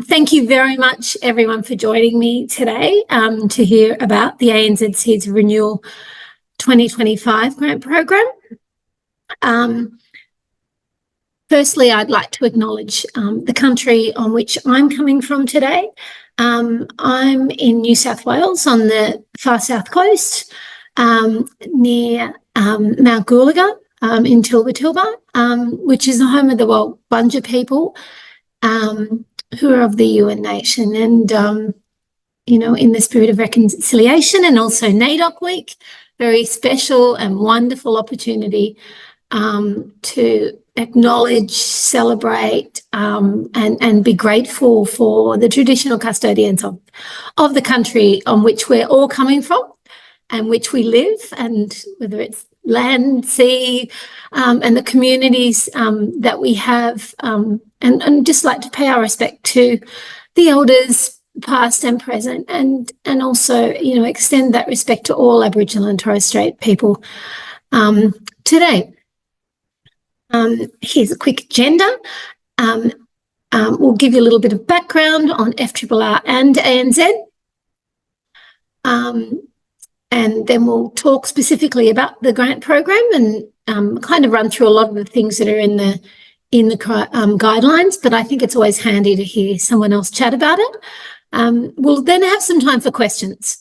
Thank you very much, everyone, for joining me today to hear about the ANZ Seeds of Renewal 2025 grant program. Firstly, I'd like to acknowledge the country on which I'm coming from today. I'm in New South Wales on the far south coast, near Mount Goolagga in Tilba, which is the home of the Walbunja people, who are of the Yuin Nation. And, in the spirit of reconciliation and also NAIDOC Week, very special and wonderful opportunity to acknowledge, celebrate, and be grateful for the traditional custodians of the country on which we're all coming from and which we live, and whether it's land, sea, and the communities that we have, and just like to pay our respect to the elders, past and present, and also, extend that respect to all Aboriginal and Torres Strait people today. Here's a quick agenda. We'll give you a little bit of background on FRRR and ANZ. And then we'll talk specifically about the grant program and kind of run through a lot of the things that are in the guidelines, but I think it's always handy to hear someone else chat about it. We'll then have some time for questions,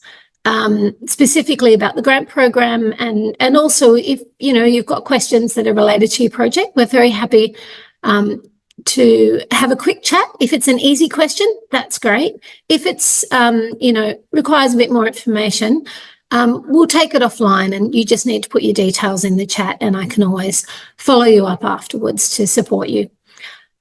specifically about the grant program, and also if you've got questions that are related to your project, we're very happy to have a quick chat. If it's an easy question, that's great. If it's requires a bit more information, we'll take it offline, and you just need to put your details in the chat, and I can always follow you up afterwards to support you.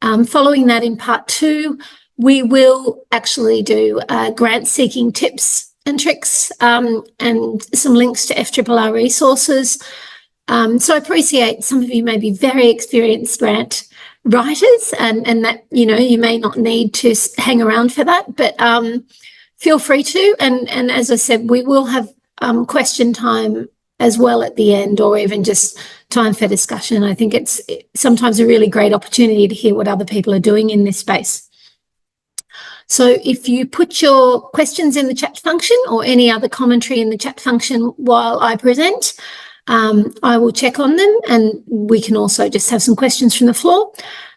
Following that, in part 2, we will actually do grant seeking tips and tricks, and some links to FRRR resources. So I appreciate some of you may be very experienced grant writers, and that you may not need to hang around for that, but feel free to. And as I said, we will have question time as well at the end, or even just time for discussion. I think it's sometimes a really great opportunity to hear what other people are doing in this space. So if you put your questions in the chat function or any other commentary in the chat function while I present, I will check on them, and we can also just have some questions from the floor.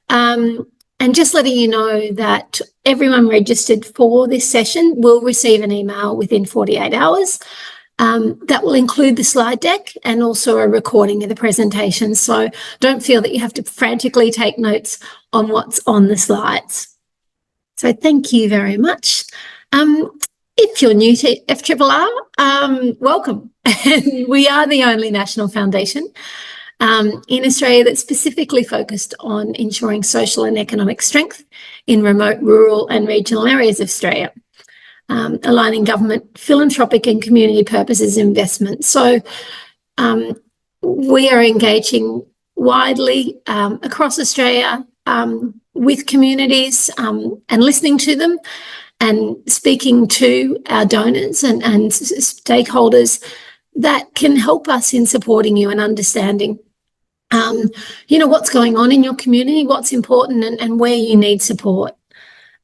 And just letting you know that everyone registered for this session will receive an email within 48 hours. That will include the slide deck and also a recording of the presentation. So don't feel that you have to frantically take notes on what's on the slides. So thank you very much. If you're new to FRRR, welcome. We are the only national foundation in Australia that's specifically focused on ensuring social and economic strength in remote, rural and regional areas of Australia, aligning government, philanthropic and community purposes investment. So we are engaging widely across Australia with communities, and listening to them and speaking to our donors and stakeholders that can help us in supporting you and understanding what's going on in your community, what's important, and where you need support.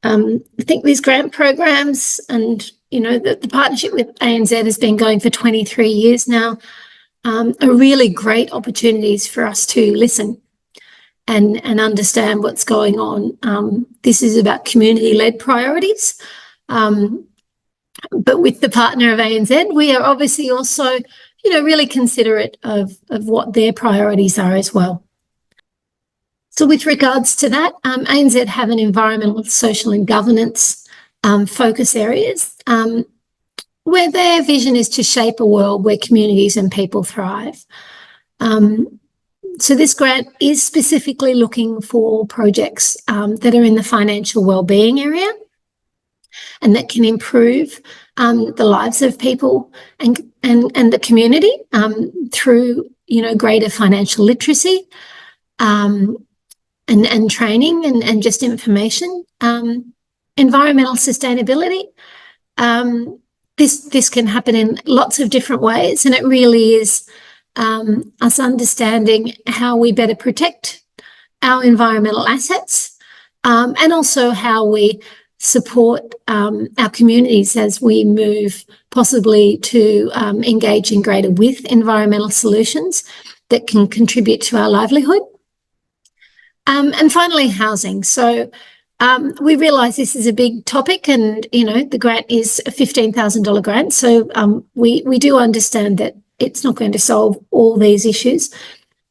I think these grant programs and, the partnership with ANZ has been going for 23 years now, are really great opportunities for us to listen and understand what's going on. This is about community-led priorities. But with the partner of ANZ, we are obviously also, really considerate of what their priorities are as well. So with regards to that, ANZ have an environmental, social and governance focus areas, where their vision is to shape a world where communities and people thrive. So this grant is specifically looking for projects that are in the financial wellbeing area and that can improve the lives of people and the community through, greater financial literacy, and training and just information. Environmental sustainability. This can happen in lots of different ways, and it really is us understanding how we better protect our environmental assets, and also how we support our communities as we move possibly to engage in greater with environmental solutions that can contribute to our livelihood. And finally, housing. So we realise this is a big topic, and the grant is a $15,000 grant. So we do understand that it's not going to solve all these issues,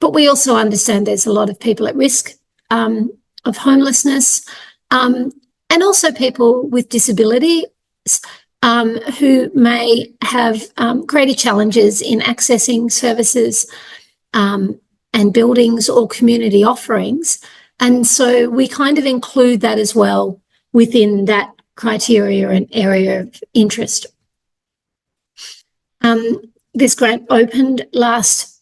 but we also understand there's a lot of people at risk of homelessness, and also people with disability who may have greater challenges in accessing services and buildings or community offerings. And so we kind of include that as well within that criteria and area of interest. This grant opened last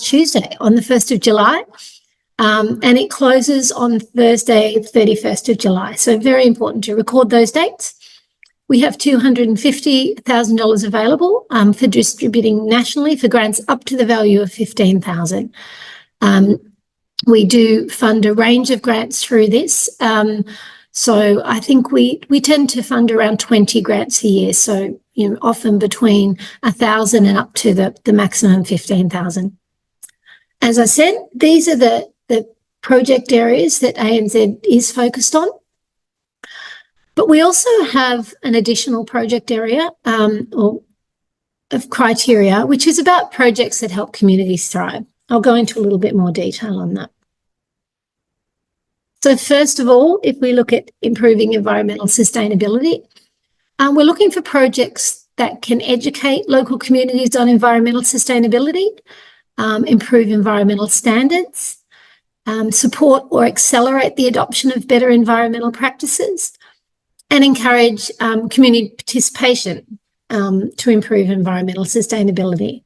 Tuesday, on the 1st of July, and it closes on Thursday, 31st of July. So very important to record those dates. We have $250,000 available for distributing nationally for grants up to the value of $15,000. We do fund a range of grants through this. So I think we tend to fund around 20 grants a year. So, often between 1,000 and up to the maximum 15,000. As I said, these are the project areas that ANZ is focused on. But we also have an additional project area or of criteria, which is about projects that help communities thrive. I'll go into a little bit more detail on that. So first of all, if we look at improving environmental sustainability, we're looking for projects that can educate local communities on environmental sustainability, improve environmental standards, support or accelerate the adoption of better environmental practices, and encourage community participation to improve environmental sustainability.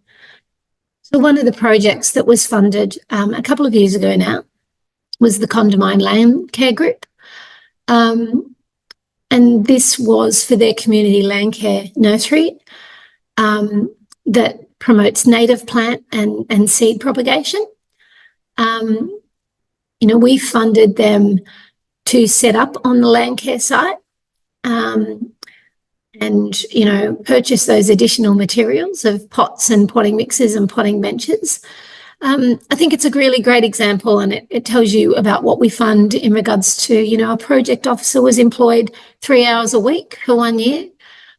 So one of the projects that was funded a couple of years ago now was the Condamine Land Care Group. And this was for their community land care nursery that promotes native plant and seed propagation. We funded them to set up on the land care site and purchase those additional materials of pots and potting mixes and potting benches. I think it's a really great example, and it tells you about what we fund in regards to, a project officer was employed 3 hours a week for 1 year.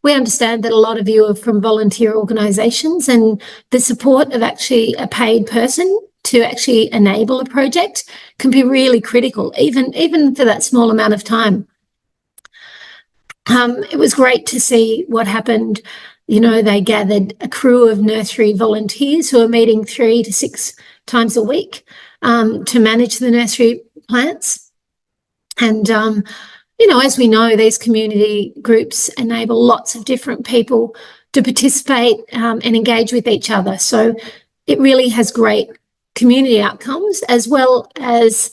We understand that a lot of you are from volunteer organisations, and the support of actually a paid person to actually enable a project can be really critical, even for that small amount of time. It was great to see what happened. They gathered a crew of nursery volunteers who are meeting 3 to 6 times a week to manage the nursery plants. And, as we know, these community groups enable lots of different people to participate and engage with each other. So it really has great community outcomes, as well as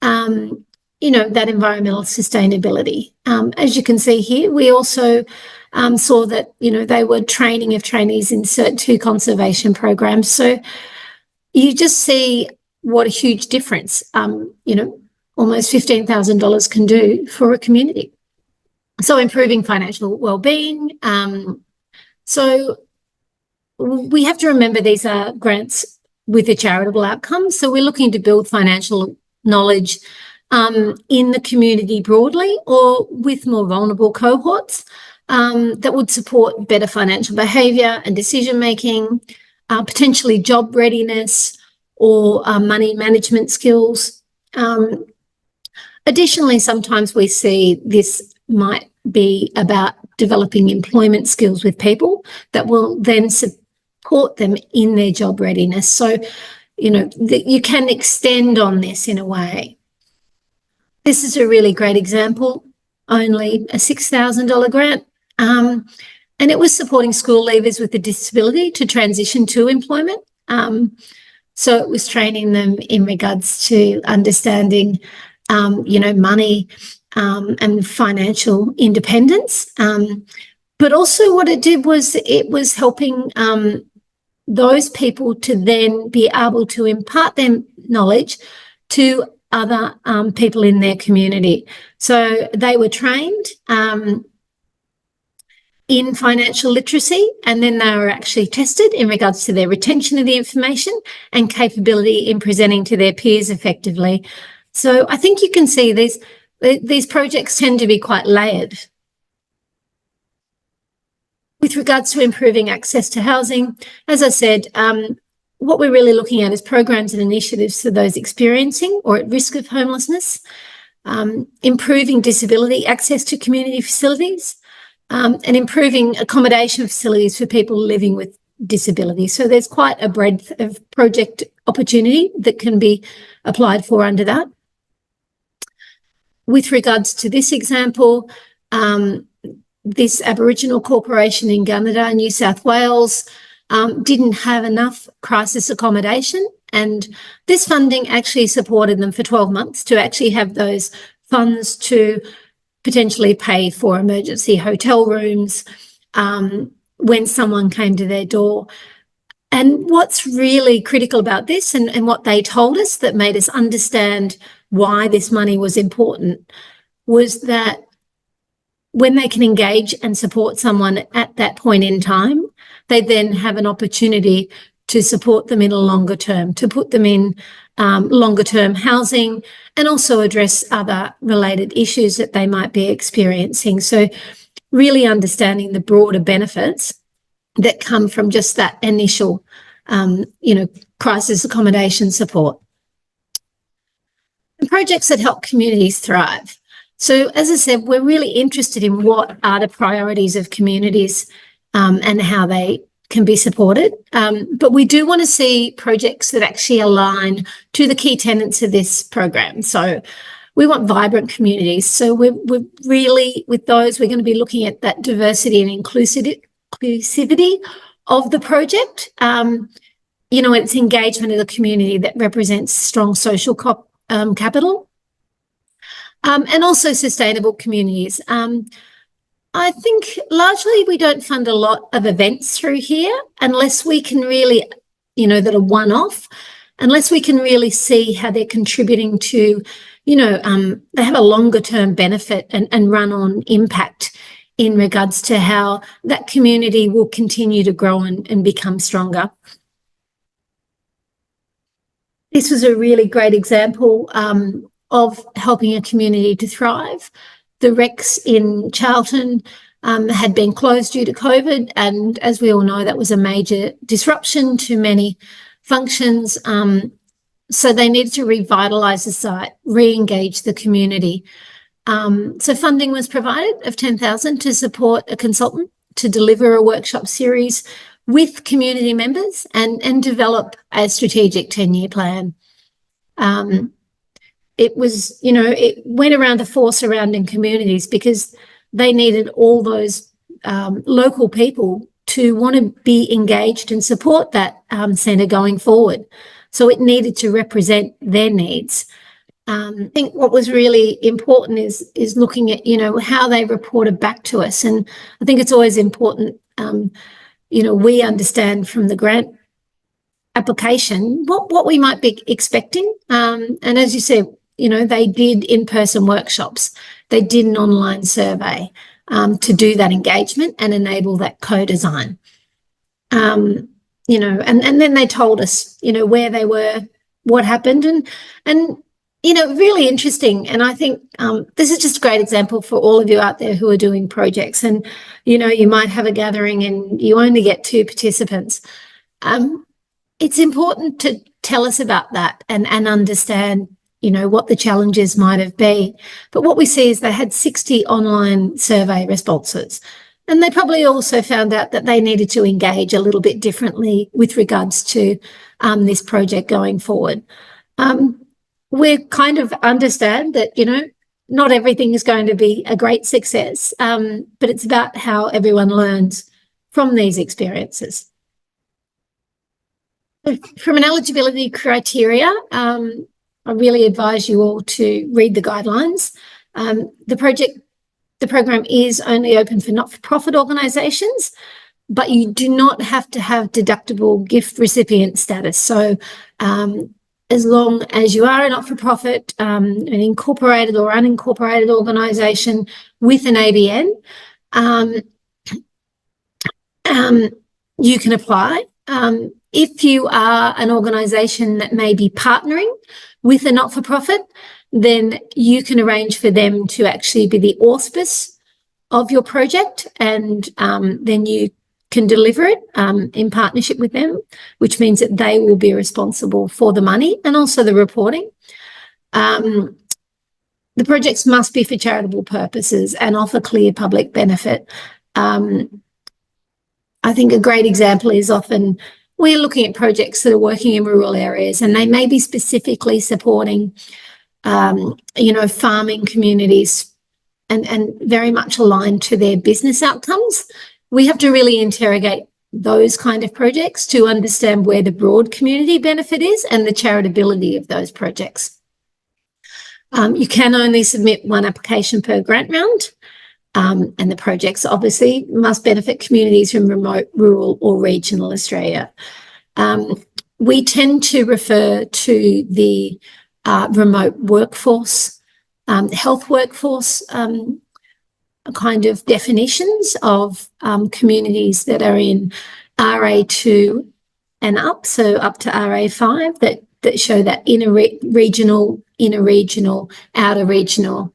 that environmental sustainability. As you can see here, we also saw that, they were training of trainees in Cert 2 conservation programs. So you just see what a huge difference, almost $15,000 can do for a community. So improving financial well-being. So we have to remember these are grants with a charitable outcome. So we're looking to build financial knowledge in the community broadly, or with more vulnerable cohorts that would support better financial behaviour and decision-making, potentially job readiness or money management skills. Additionally, sometimes we see this might be about developing employment skills with people that will then support them in their job readiness. So, you can extend on this in a way. This is a really great example, only a $6,000 grant, and it was supporting school leavers with a disability to transition to employment. So it was training them in regards to understanding, money and financial independence. But also what it did was it was helping those people to then be able to impart their knowledge to other people in their community. So they were trained in financial literacy, and then they were actually tested in regards to their retention of the information and capability in presenting to their peers effectively. So I think you can see these projects tend to be quite layered. With regards to improving access to housing, as I said, what we're really looking at is programs and initiatives for those experiencing or at risk of homelessness, improving disability access to community facilities, and improving accommodation facilities for people living with disability. So there's quite a breadth of project opportunity that can be applied for under that. With regards to this example, this Aboriginal corporation in Gunnedah, New South Wales, didn't have enough crisis accommodation, and this funding actually supported them for 12 months to actually have those funds to potentially pay for emergency hotel rooms when someone came to their door. And what's really critical about this and what they told us that made us understand why this money was important was that when they can engage and support someone at that point in time, they then have an opportunity to support them in a longer term, to put them in longer term housing and also address other related issues that they might be experiencing. So really understanding the broader benefits that come from just that initial, crisis accommodation support. And projects that help communities thrive. So as I said, we're really interested in what are the priorities of communities and how they can be supported. But we do want to see projects that actually align to the key tenets of this program. So we want vibrant communities. So we're really, with those, we're going to be looking at that diversity and inclusivity of the project. It's engagement of the community that represents strong social capital. And also sustainable communities. I think largely we don't fund a lot of events through here unless we can really, that are one-off, unless we can really see how they're contributing to, they have a longer-term benefit and run-on impact in regards to how that community will continue to grow and become stronger. This was a really great example of helping a community to thrive. The Rex in Charlton had been closed due to COVID, and as we all know, that was a major disruption to many functions. So they needed to revitalise the site, re-engage the community. So funding was provided of $10,000 to support a consultant to deliver a workshop series with community members and develop a strategic 10-year plan. It was, it went around the four surrounding communities because they needed all those local people to want to be engaged and support that centre going forward. So it needed to represent their needs. I think what was really important is looking at, how they reported back to us. And I think it's always important, we understand from the grant application what we might be expecting. And as you said, they did in-person workshops. They did an online survey to do that engagement and enable that co-design. And then they told us, where they were, what happened, and really interesting. And I think this is just a great example for all of you out there who are doing projects. And, you might have a gathering and you only get 2 participants. It's important to tell us about that and understand what the challenges might have been. But what we see is they had 60 online survey responses. And they probably also found out that they needed to engage a little bit differently with regards to this project going forward. We kind of understand that, not everything is going to be a great success, but it's about how everyone learns from these experiences. From an eligibility criteria, I really advise you all to read the guidelines. The program is only open for not-for-profit organisations, but you do not have to have deductible gift recipient status. So as long as you are a not-for-profit, an incorporated or unincorporated organisation with an ABN, you can apply. If you are an organisation that may be partnering with a not-for-profit, then you can arrange for them to actually be the auspice of your project, and then you can deliver it in partnership with them, which means that they will be responsible for the money and also the reporting. The projects must be for charitable purposes and offer clear public benefit. I think a great example is often we're looking at projects that are working in rural areas, and they may be specifically supporting, farming communities and very much aligned to their business outcomes. We have to really interrogate those kind of projects to understand where the broad community benefit is and the charitability of those projects. You can only submit one application per grant round. And the projects obviously must benefit communities from remote, rural or regional Australia. We tend to refer to the remote workforce, health workforce kind of definitions of communities that are in RA2 and up, so up to RA5, that show that inner regional, outer regional,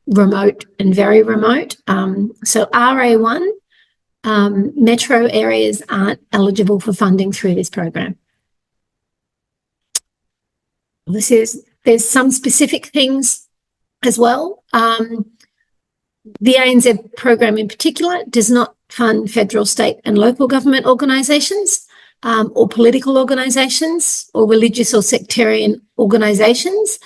remote and very remote. So RA1, metro areas aren't eligible for funding through this program. There's some specific things as well. The ANZ program in particular does not fund federal, state and local government organisations or political organisations or religious or sectarian organisations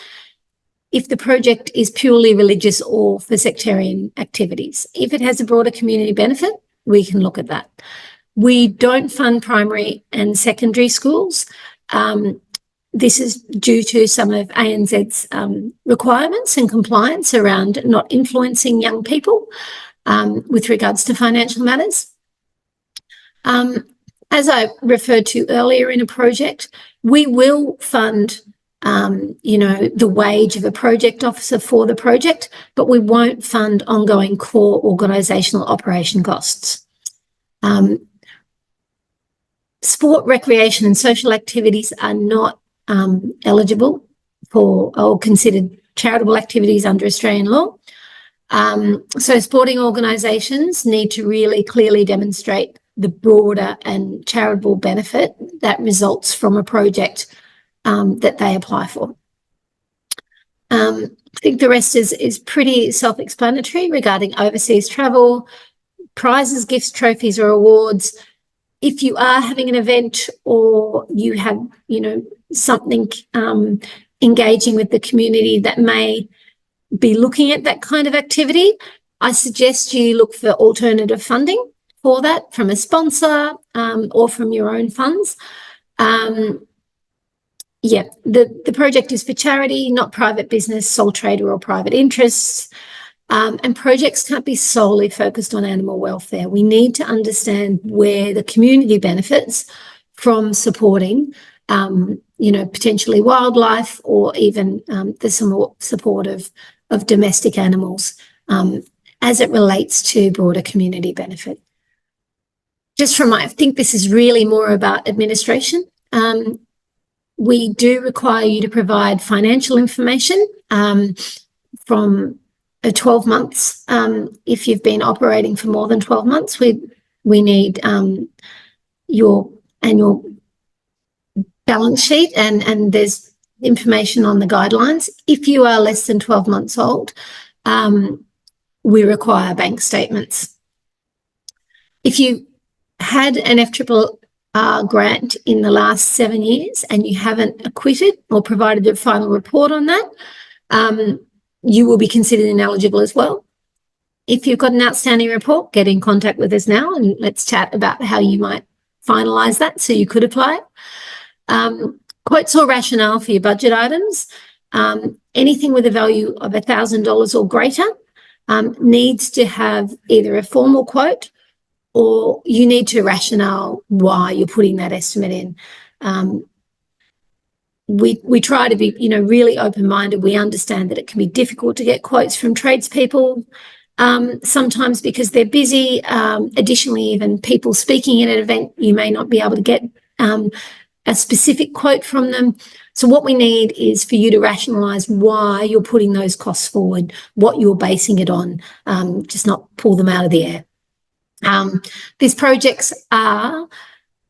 if the project is purely religious or for sectarian activities. If it has a broader community benefit, we can look at that. We don't fund primary and secondary schools. This is due to some of ANZ's requirements and compliance around not influencing young people with regards to financial matters. As I referred to earlier in a project, we will fund the wage of a project officer for the project, but we won't fund ongoing core organisational operation costs. Sport, recreation and social activities are not eligible for or considered charitable activities under Australian law. So sporting organisations need to really clearly demonstrate the broader and charitable benefit that results from a project that they apply for. I think the rest is pretty self-explanatory regarding overseas travel, prizes, gifts, trophies or awards. If you are having an event or you have, something engaging with the community that may be looking at that kind of activity, I suggest you look for alternative funding for that from a sponsor or from your own funds. The project is for charity, not private business, sole trader or private interests. And projects can't be solely focused on animal welfare. We need to understand where the community benefits from supporting, potentially wildlife or even the support of domestic animals as it relates to broader community benefit. I think this is really more about administration. We do require you to provide financial information from 12 months. If you've been operating for more than 12 months, we need your annual balance sheet and there's information on the guidelines. If you are less than 12 months old, we require bank statements. If you had an FRRR grant in the last 7 years and you haven't acquitted or provided a final report on that, you will be considered ineligible as well. If you've got an outstanding report, get in contact with us now and let's chat about how you might finalise that so you could apply. Quotes or rationale for your budget items. Anything with a value of $1,000 or greater needs to have either a formal quote or you need to rationale why you're putting that estimate in. we try to be, really open-minded. We understand that it can be difficult to get quotes from tradespeople, sometimes because they're busy. Additionally, even people speaking at an event, you may not be able to get a specific quote from them. So what we need is for you to rationalise why you're putting those costs forward, what you're basing it on, just not pull them out of the air. These projects are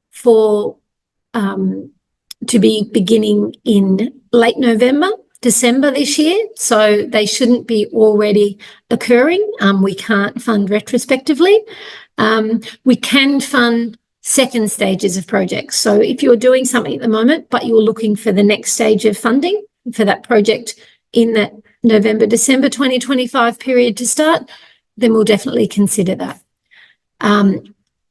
for to be beginning in late November, December this year, so they shouldn't be already occurring. We can't fund retrospectively. We can fund second stages of projects. So if you're doing something at the moment, but you're looking for the next stage of funding for that project in that November, December 2025 period to start, then we'll definitely consider that.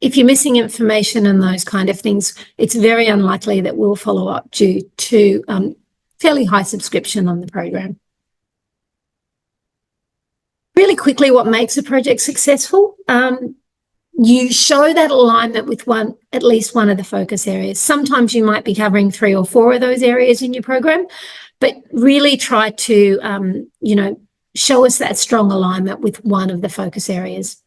If you're missing information and those kind of things, it's very unlikely that we'll follow up due to fairly high subscription on the program. Really quickly, what makes a project successful? You show that alignment with at least one of the focus areas. Sometimes you might be covering 3 or 4 of those areas in your program, but really try to, show us that strong alignment with one of the focus areas.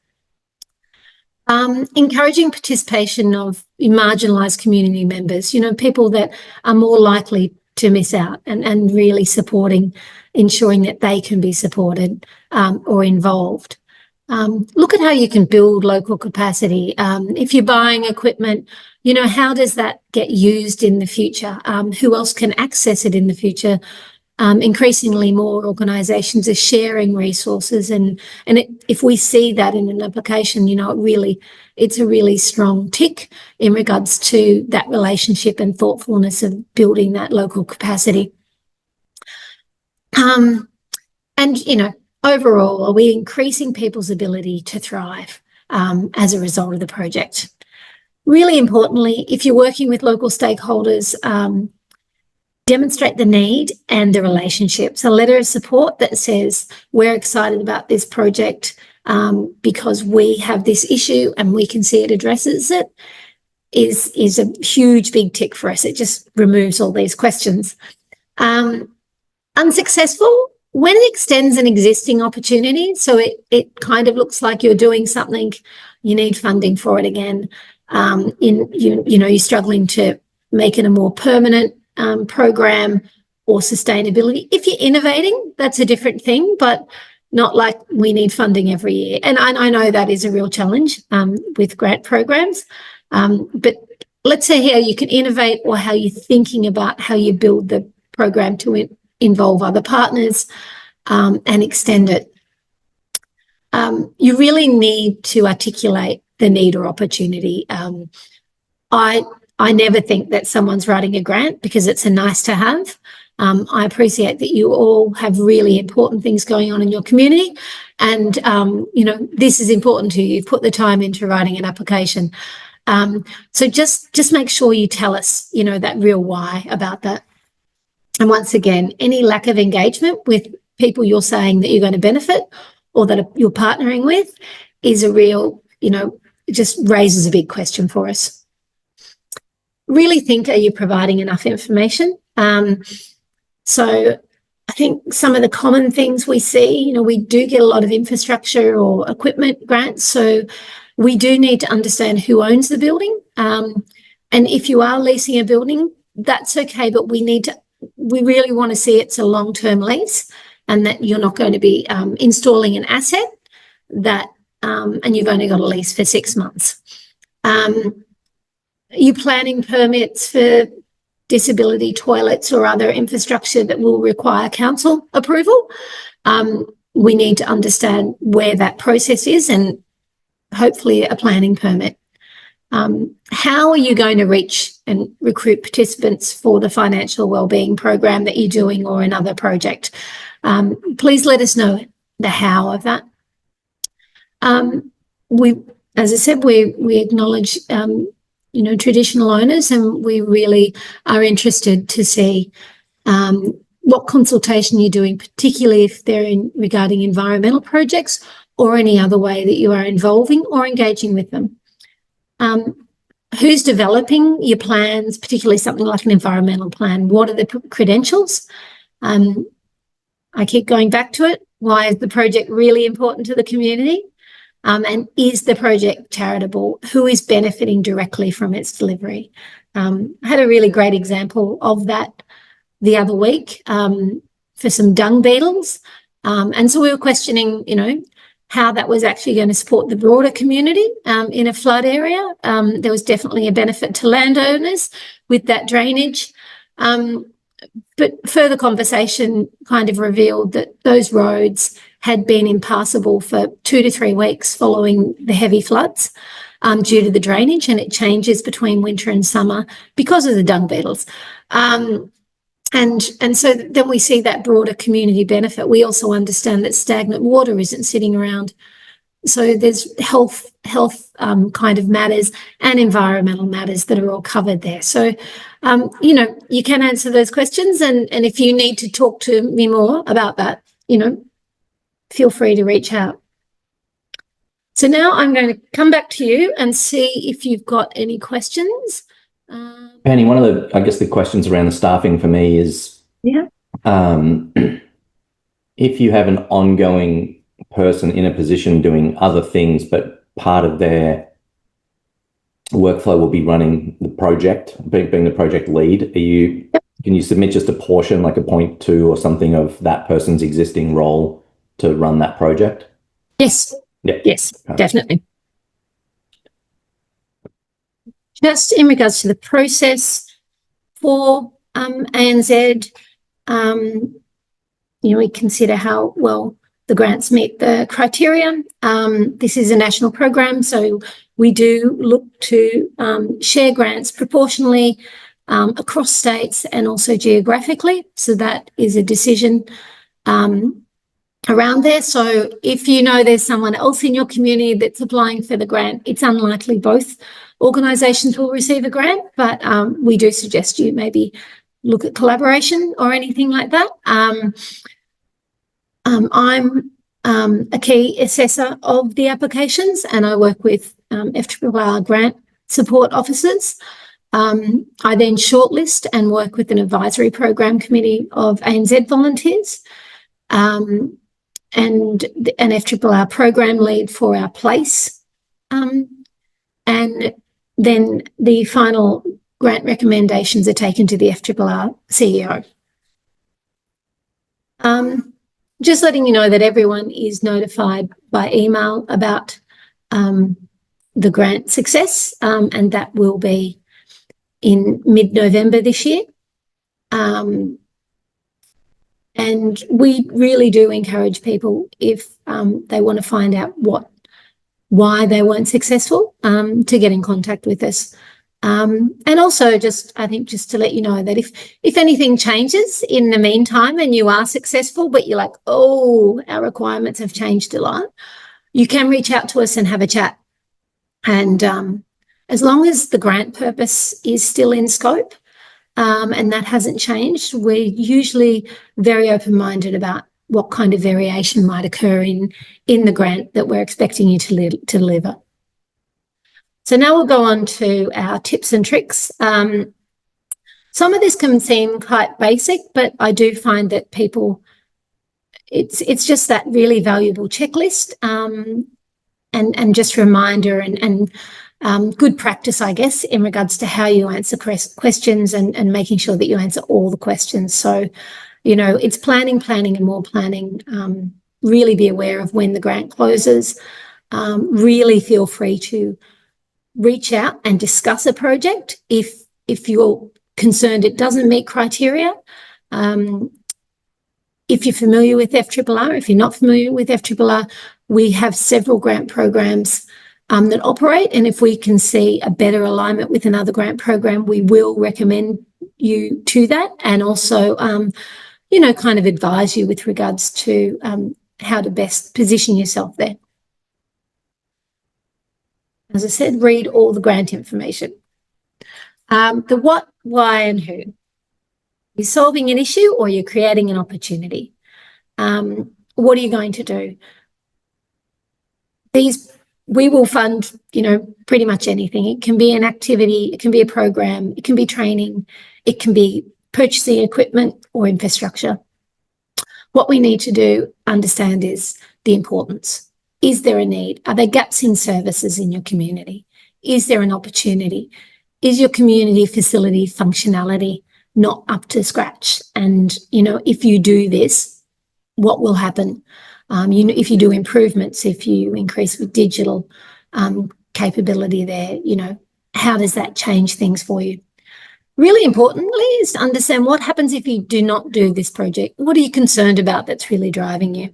Encouraging participation of marginalised community members, people that are more likely to miss out, and really ensuring that they can be supported or involved. Look at how you can build local capacity. If you're buying equipment, how does that get used in the future? Who else can access it in the future? Increasingly more organisations are sharing resources, and if we see that in an application, it's a really strong tick in regards to that relationship and thoughtfulness of building that local capacity. Overall, are we increasing people's ability to thrive as a result of the project? Really importantly, if you're working with local stakeholders, demonstrate the need and the relationships. A letter of support that says, we're excited about this project because we have this issue and we can see it addresses it, is a huge big tick for us. It just removes all these questions. Unsuccessful, when it extends an existing opportunity, so it kind of looks like you're doing something, you need funding for it again, you're struggling to make it a more permanent program or sustainability. If you're innovating, that's a different thing, but not like we need funding every year. And I know that is a real challenge with grant programs, but let's say how you can innovate, or how you're thinking about how you build the program to involve other partners and extend it. You really need to articulate the need or opportunity. I never think that someone's writing a grant because it's a nice to have. I appreciate that you all have really important things going on in your community, and this is important to you. You've put the time into writing an application. So just make sure you tell us, that real why about that. And once again, any lack of engagement with people you're saying that you're going to benefit or that you're partnering with is a real, just raises a big question for us. Really think, are you providing enough information? So I think some of the common things we see, we do get a lot of infrastructure or equipment grants. So we do need to understand who owns the building. And if you are leasing a building, that's okay, but we really want to see it's a long-term lease, and that you're not going to be installing an asset and you've only got a lease for 6 months. You're planning permits for disability toilets or other infrastructure that will require council approval. We need to understand where that process is, and hopefully a planning permit. How are you going to reach and recruit participants for the financial wellbeing program that you're doing, or another project? Please let us know the how of that. As I said, we acknowledge traditional owners, and we really are interested to see what consultation you're doing, particularly if they're regarding environmental projects or any other way that you are involving or engaging with them. who's developing your plans, particularly something like an environmental plan? What are the credentials? I keep going back to it. Why is the project really important to the community? And is the project charitable? Who is benefiting directly from its delivery? I had a really great example of that the other week for some dung beetles. And so we were questioning, how that was actually going to support the broader community in a flood area. There was definitely a benefit to landowners with that drainage. But further conversation kind of revealed that those roads had been impassable for 2 to 3 weeks following the heavy floods due to the drainage, and it changes between winter and summer because of the dung beetles. And so then we see that broader community benefit. We also understand that stagnant water isn't sitting around. So there's health kind of matters and environmental matters that are all covered there. So, you can answer those questions. And if you need to talk to me more about that, feel free to reach out. So now I'm going to come back to you and see if you've got any questions. Penny, one of the questions around the staffing for me is, if you have an ongoing person in a position doing other things, but part of their workflow will be running the project, being the project lead, can you submit just a portion, like a 0.2 or something of that person's existing role to run that project? Yes. Yeah. Yes, definitely. Just in regards to the process for ANZ, we consider how well the grants meet the criteria. This is a national program, so we do look to share grants proportionally across states and also geographically. So that is a decision around there. So if there's someone else in your community that's applying for the grant, it's unlikely both organisations will receive a grant, but we do suggest you maybe look at collaboration or anything like that. I'm a key assessor of the applications, and I work with FRRR grant support officers. I then shortlist and work with an advisory program committee of ANZ volunteers. And an FRRR program lead for our place. And then the final grant recommendations are taken to the FRRR CEO. Just letting you know that everyone is notified by email about the grant success, and that will be in mid-November this year. And we really do encourage people, if they want to find out why they weren't successful, to get in contact with us. And also just to let you know that if anything changes in the meantime and you are successful, but you're like, oh, our requirements have changed a lot, you can reach out to us and have a chat. And as long as the grant purpose is still in scope, and that hasn't changed, we're usually very open-minded about what kind of variation might occur in the grant that we're expecting you to deliver. So now we'll go on to our tips and tricks. Some of this can seem quite basic, but I do find that it's just that really valuable checklist, and just a reminder and good practice, I guess, in regards to how you answer questions and making sure that you answer all the questions. So, it's planning and more planning. Really be aware of when the grant closes. Really feel free to reach out and discuss a project if you're concerned it doesn't meet criteria. If you're familiar with FRRR, if you're not familiar with FRRR, we have several grant programs that operate, and if we can see a better alignment with another grant program, we will recommend you to that, and also, kind of advise you with regards to how to best position yourself there. As I said, read all the grant information. The what, why, and who. You're solving an issue or you're creating an opportunity. What are you going to do? These we will fund, pretty much anything. It can be an activity, it can be a program, it can be training, it can be purchasing equipment or infrastructure. What we need to understand is the importance. Is there a need? Are there gaps in services in your community? Is there an opportunity? Is your community facility functionality not up to scratch? And, if you do this, what will happen? If you do improvements, if you increase with digital capability there, how does that change things for you? Really importantly is to understand what happens if you do not do this project. What are you concerned about that's really driving you?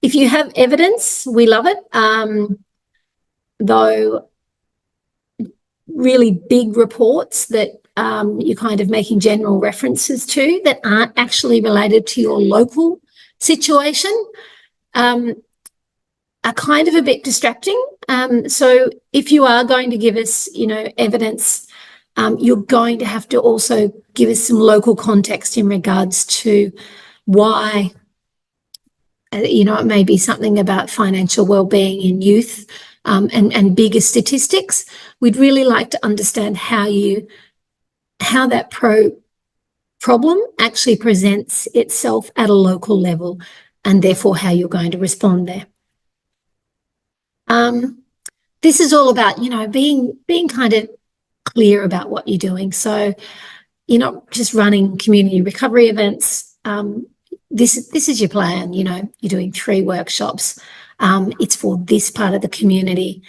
If you have evidence, we love it. Though really big reports that you're kind of making general references to that aren't actually related to your local situation are kind of a bit distracting. So if you are going to give us, evidence, you're going to have to also give us some local context in regards to why, it may be something about financial well-being in youth and bigger statistics. We'd really like to understand how that problem actually presents itself at a local level and therefore how you're going to respond there. This is all about, being kind of clear about what you're doing. So you're not just running community recovery events. This is your plan. You're doing 3 workshops. It's for this part of the community.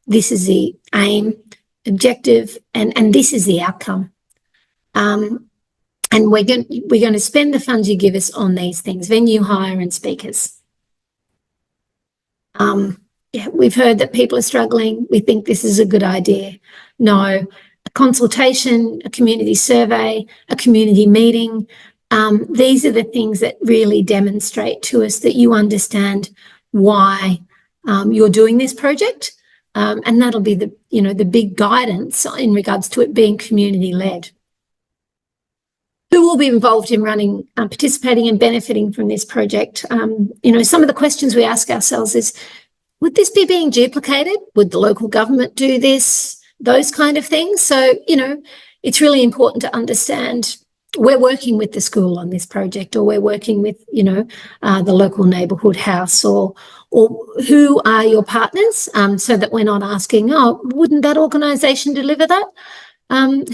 This is the aim, objective, and this is the outcome. And we're going to spend the funds you give us on these things: venue hire and speakers. We've heard that people are struggling. We think this is a good idea. No, a consultation, a community survey, a community meeting. These are the things that really demonstrate to us that you understand why you're doing this project. And that'll be the big guidance in regards to it being community-led. Who will be involved in running, participating and benefiting from this project? Some of the questions we ask ourselves is, would this be being duplicated? Would the local government do this? Those kind of things. So, it's really important to understand we're working with the school on this project, or we're working with, the local neighbourhood house, or who are your partners, so that we're not asking, wouldn't that organisation deliver that?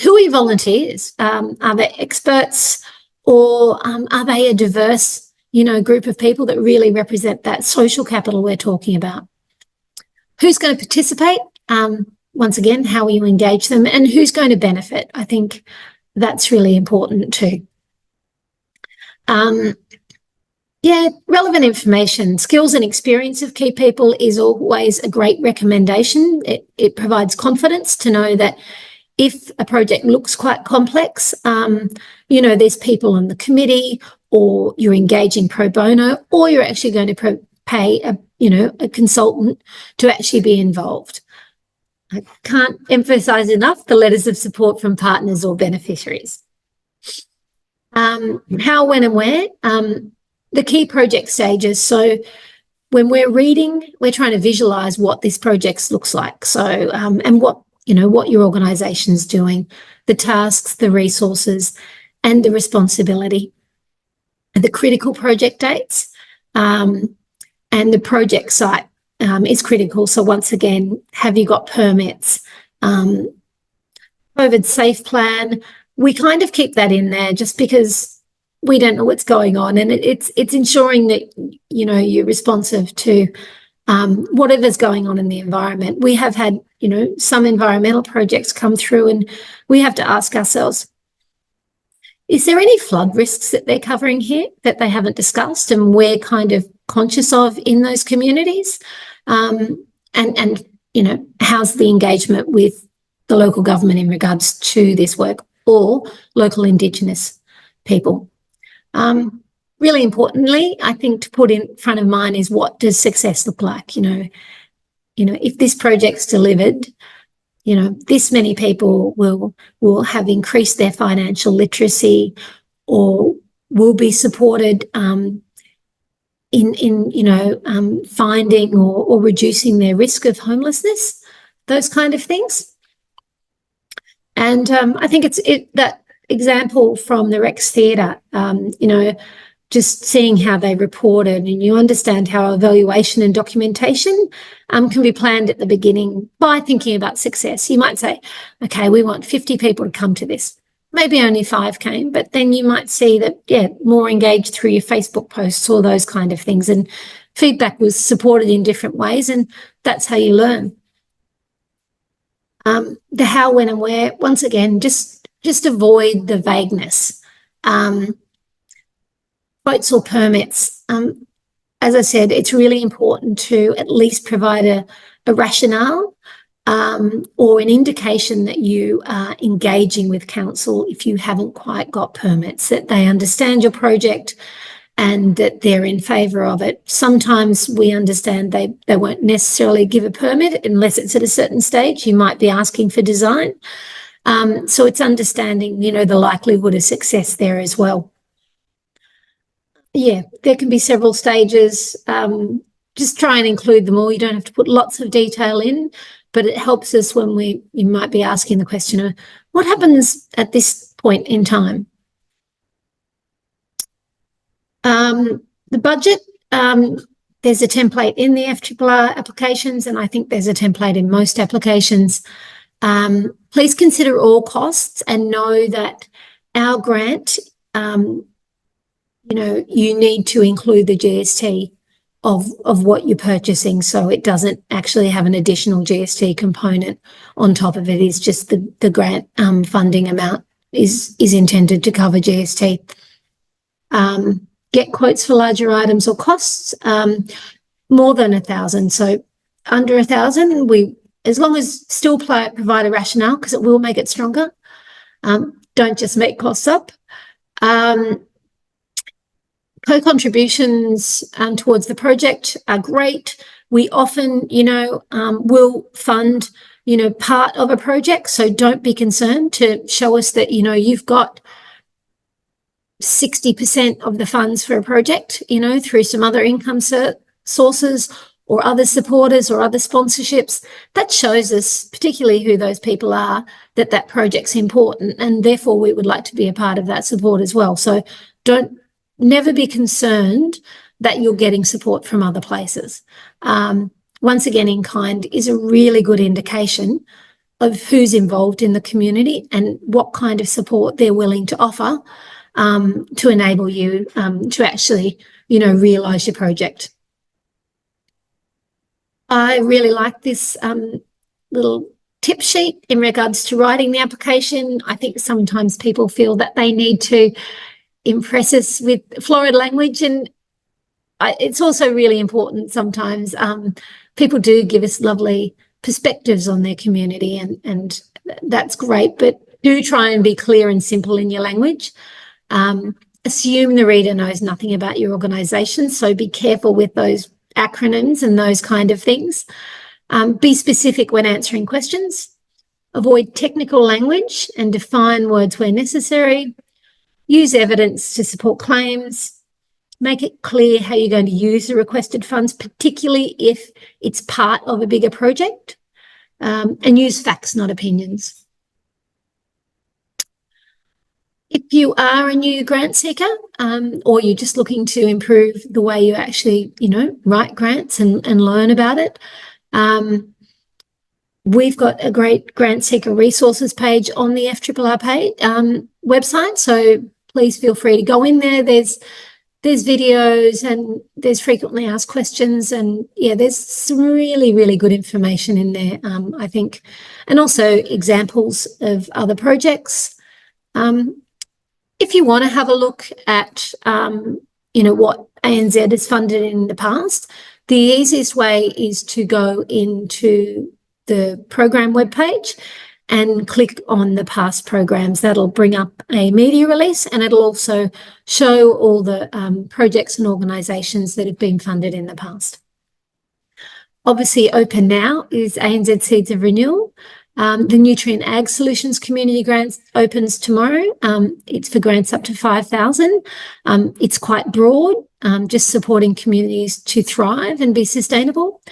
Who are your volunteers? Are they experts, or are they a diverse, group of people that really represent that social capital we're talking about? Who's going to participate? Once again, how will you engage them, and who's going to benefit? I think that's really important too. Relevant information, skills and experience of key people is always a great recommendation. It provides confidence to know that if a project looks quite complex, there's people on the committee, or you're engaging pro bono, or you're actually going to pay a consultant to actually be involved. I can't emphasize enough the letters of support from partners or beneficiaries. How, when and where. The key project stages. So when we're reading, we're trying to visualize what this project looks like. So, and what your organisation's doing, the tasks, the resources, and the responsibility. The critical project dates, and the project site is critical. So once again, have you got permits? COVID safe plan. We kind of keep that in there just because we don't know what's going on, and it's ensuring that you're responsive to whatever's going on in the environment. We have had some environmental projects come through, and we have to ask ourselves, is there any flood risks that they're covering here that they haven't discussed and we're kind of conscious of in those communities? And how's the engagement with the local government in regards to this work, or local Indigenous people? Really importantly, I think to put in front of mind is, what does success look like? If this project's delivered, this many people will have increased their financial literacy, or will be supported finding or reducing their risk of homelessness, those kind of things. And I think that example from the Rex Theatre, just seeing how they reported, and you understand how evaluation and documentation can be planned at the beginning by thinking about success. You might say, okay, we want 50 people to come to this. Maybe only 5 came, but then you might see that, more engaged through your Facebook posts or those kind of things, and feedback was supported in different ways, and that's how you learn. The how, when, and where, once again, just avoid the vagueness. Votes or permits. As I said, it's really important to at least provide a rationale or an indication that you are engaging with council if you haven't quite got permits, that they understand your project and that they're in favour of it. Sometimes we understand they won't necessarily give a permit unless it's at a certain stage. You might be asking for design. So it's understanding, the likelihood of success there as well. Yeah, there can be several stages. Just try and include them all. You don't have to put lots of detail in, but it helps us when you might be asking the question of what happens at this point in time. The budget, there's a template in the FRRR applications, and I think there's a template in most applications. Please consider all costs and know that our grant, you need to include the GST of what you're purchasing, so it doesn't actually have an additional GST component on top of it. It's just the grant funding amount is intended to cover GST. Get quotes for larger items or costs, more than 1,000. So under 1,000, as long as still provide a rationale, because it will make it stronger. Don't just make costs up. Co-contributions towards the project are great. We often, will fund, part of a project. So don't be concerned to show us that, you've got 60% of the funds for a project, through some other income sources or other supporters or other sponsorships. That shows us, particularly who those people are, that project's important, and therefore we would like to be a part of that support as well. So never be concerned that you're getting support from other places. Once again, in kind is a really good indication of who's involved in the community and what kind of support they're willing to offer to enable you to actually, realise your project. I really like this little tip sheet in regards to writing the application. I think sometimes people feel that they need to impress us with florid language, and it's also really important sometimes. People do give us lovely perspectives on their community, and that's great, but do try and be clear and simple in your language. Assume the reader knows nothing about your organisation, so be careful with those acronyms and those kind of things. Be specific when answering questions. Avoid technical language and define words where necessary. Use evidence to support claims. Make it clear how you're going to use the requested funds, particularly if it's part of a bigger project. And use facts, not opinions. If you are a new grant seeker, or you're just looking to improve the way you actually, write grants and learn about it, we've got a great Grantseeker resources page on the FRRR website, so please feel free to go in there. There's videos and there's frequently asked questions, and there's some really, really good information in there, I think, and also examples of other projects. If you want to have a look at, what ANZ has funded in the past, the easiest way is to go into the program webpage and click on the past programs. That'll bring up a media release, and it'll also show all the projects and organisations that have been funded in the past. Obviously, open now is ANZ Seeds of Renewal. The Nutrient Ag Solutions Community Grants opens tomorrow. It's for grants up to 5,000. It's quite broad, just supporting communities to thrive and be sustainable.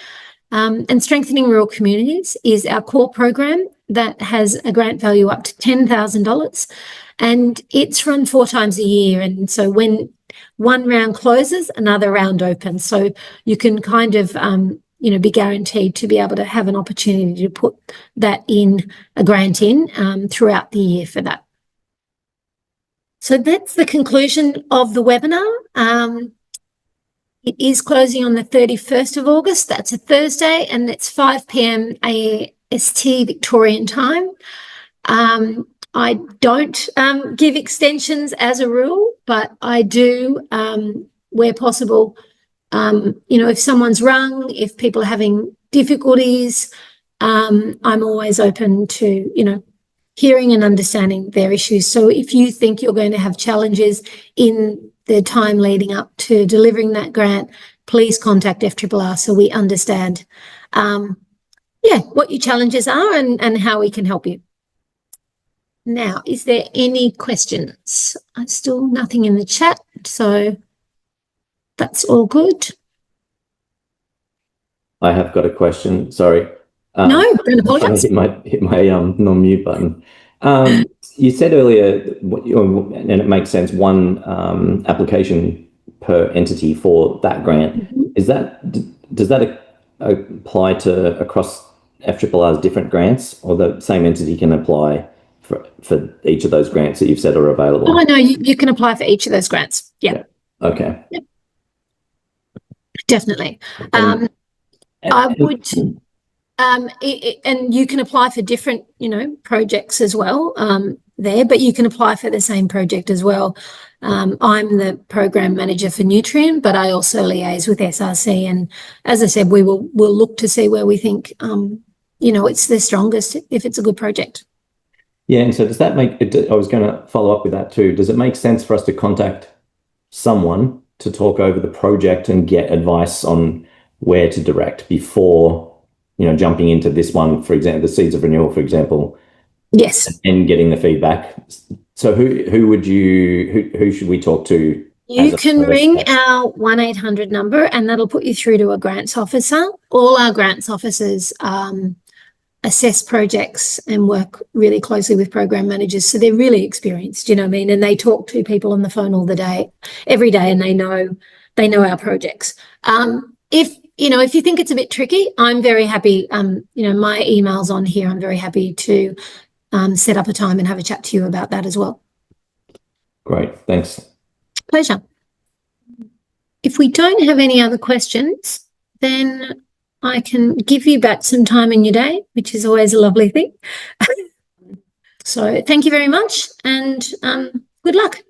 And Strengthening Rural Communities is our core program that has a grant value up to $10,000, and it's run 4 times a year. And so when one round closes, another round opens. So you can kind of be guaranteed to be able to have an opportunity to put that in, a grant in, throughout the year for that. So that's the conclusion of the webinar. It is closing on the 31st of August. That's a Thursday, and it's 5 p.m. AST Victorian time. I don't give extensions as a rule, but I do, where possible, if someone's rung, if people are having difficulties, I'm always open to, hearing and understanding their issues. So if you think you're going to have challenges in the time leading up to delivering that grant, please contact FRRR so we understand, what your challenges are and how we can help you. Now, is there any questions? Still nothing in the chat, so that's all good. I have got a question. Sorry. No, don't apologise. Hit my non-mute button. You said earlier, and it makes sense, one application per entity for that grant. Mm-hmm. Does that apply to across FRRR's different grants, or the same entity can apply for each of those grants that you've said are available? Oh, no, you can apply for each of those grants. Yeah. Okay. Yep. Definitely. I would, and you can apply for different, projects as well there, but you can apply for the same project as well. I'm the program manager for Nutrient, but I also liaise with SRC, and as I said, we'll look to see where we think, it's the strongest if it's a good project. Yeah, and so does that make it? I was going to follow up with that too. Does it make sense for us to contact someone to talk over the project and get advice on where to direct before, jumping into this one, for example, the Seeds of Renewal, for example? Yes. And getting the feedback. So who should we talk to? You can ring our 1-800 number, and that'll put you through to a grants officer. All our grants officers assess projects and work really closely with program managers, so they're really experienced, and they talk to people on the phone every day, and they know our projects. If you think it's a bit tricky, I'm very happy, my email's on here. I'm very happy to set up a time and have a chat to you about that as well. Great, thanks. Pleasure. If we don't have any other questions, then I can give you back some time in your day, which is always a lovely thing. So thank you very much, and good luck.